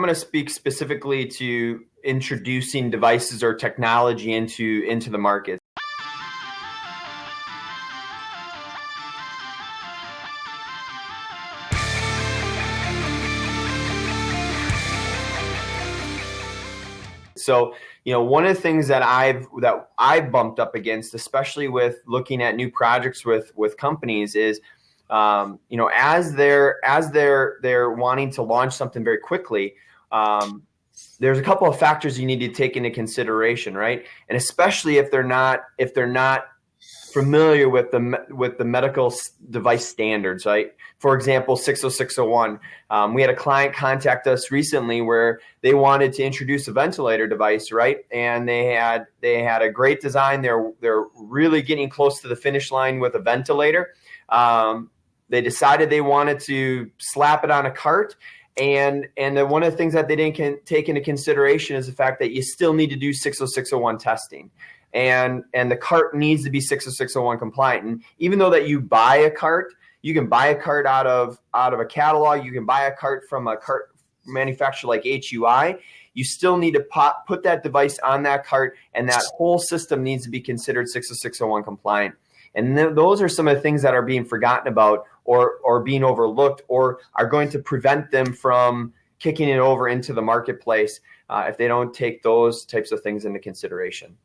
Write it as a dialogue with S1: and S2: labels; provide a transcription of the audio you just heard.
S1: going to speak specifically to introducing devices or technology into the market. So, one of the things that I've bumped up against, especially with looking at new projects with companies, is, as they're wanting to launch something very quickly, there's a couple of factors you need to take into consideration, right? And especially if they're not familiar with the medical device standards, right? For example, 60601. We had a client contact us recently where they wanted to introduce a ventilator device, right? And they had a great design. They're really getting close to the finish line with a ventilator. They decided they wanted to slap it on a cart. And one of the things that they didn't take into consideration is the fact that you still need to do 60601 testing. And the cart needs to be 60601 compliant. And even though that you buy a cart, you can buy a cart out of a catalog, you can buy a cart from a cart manufacturer like HUI, you still need to put that device on that cart, and that whole system needs to be considered 60601 compliant. And those are some of the things that are being forgotten about or being overlooked, or are going to prevent them from kicking it over into the marketplace if they don't take those types of things into consideration.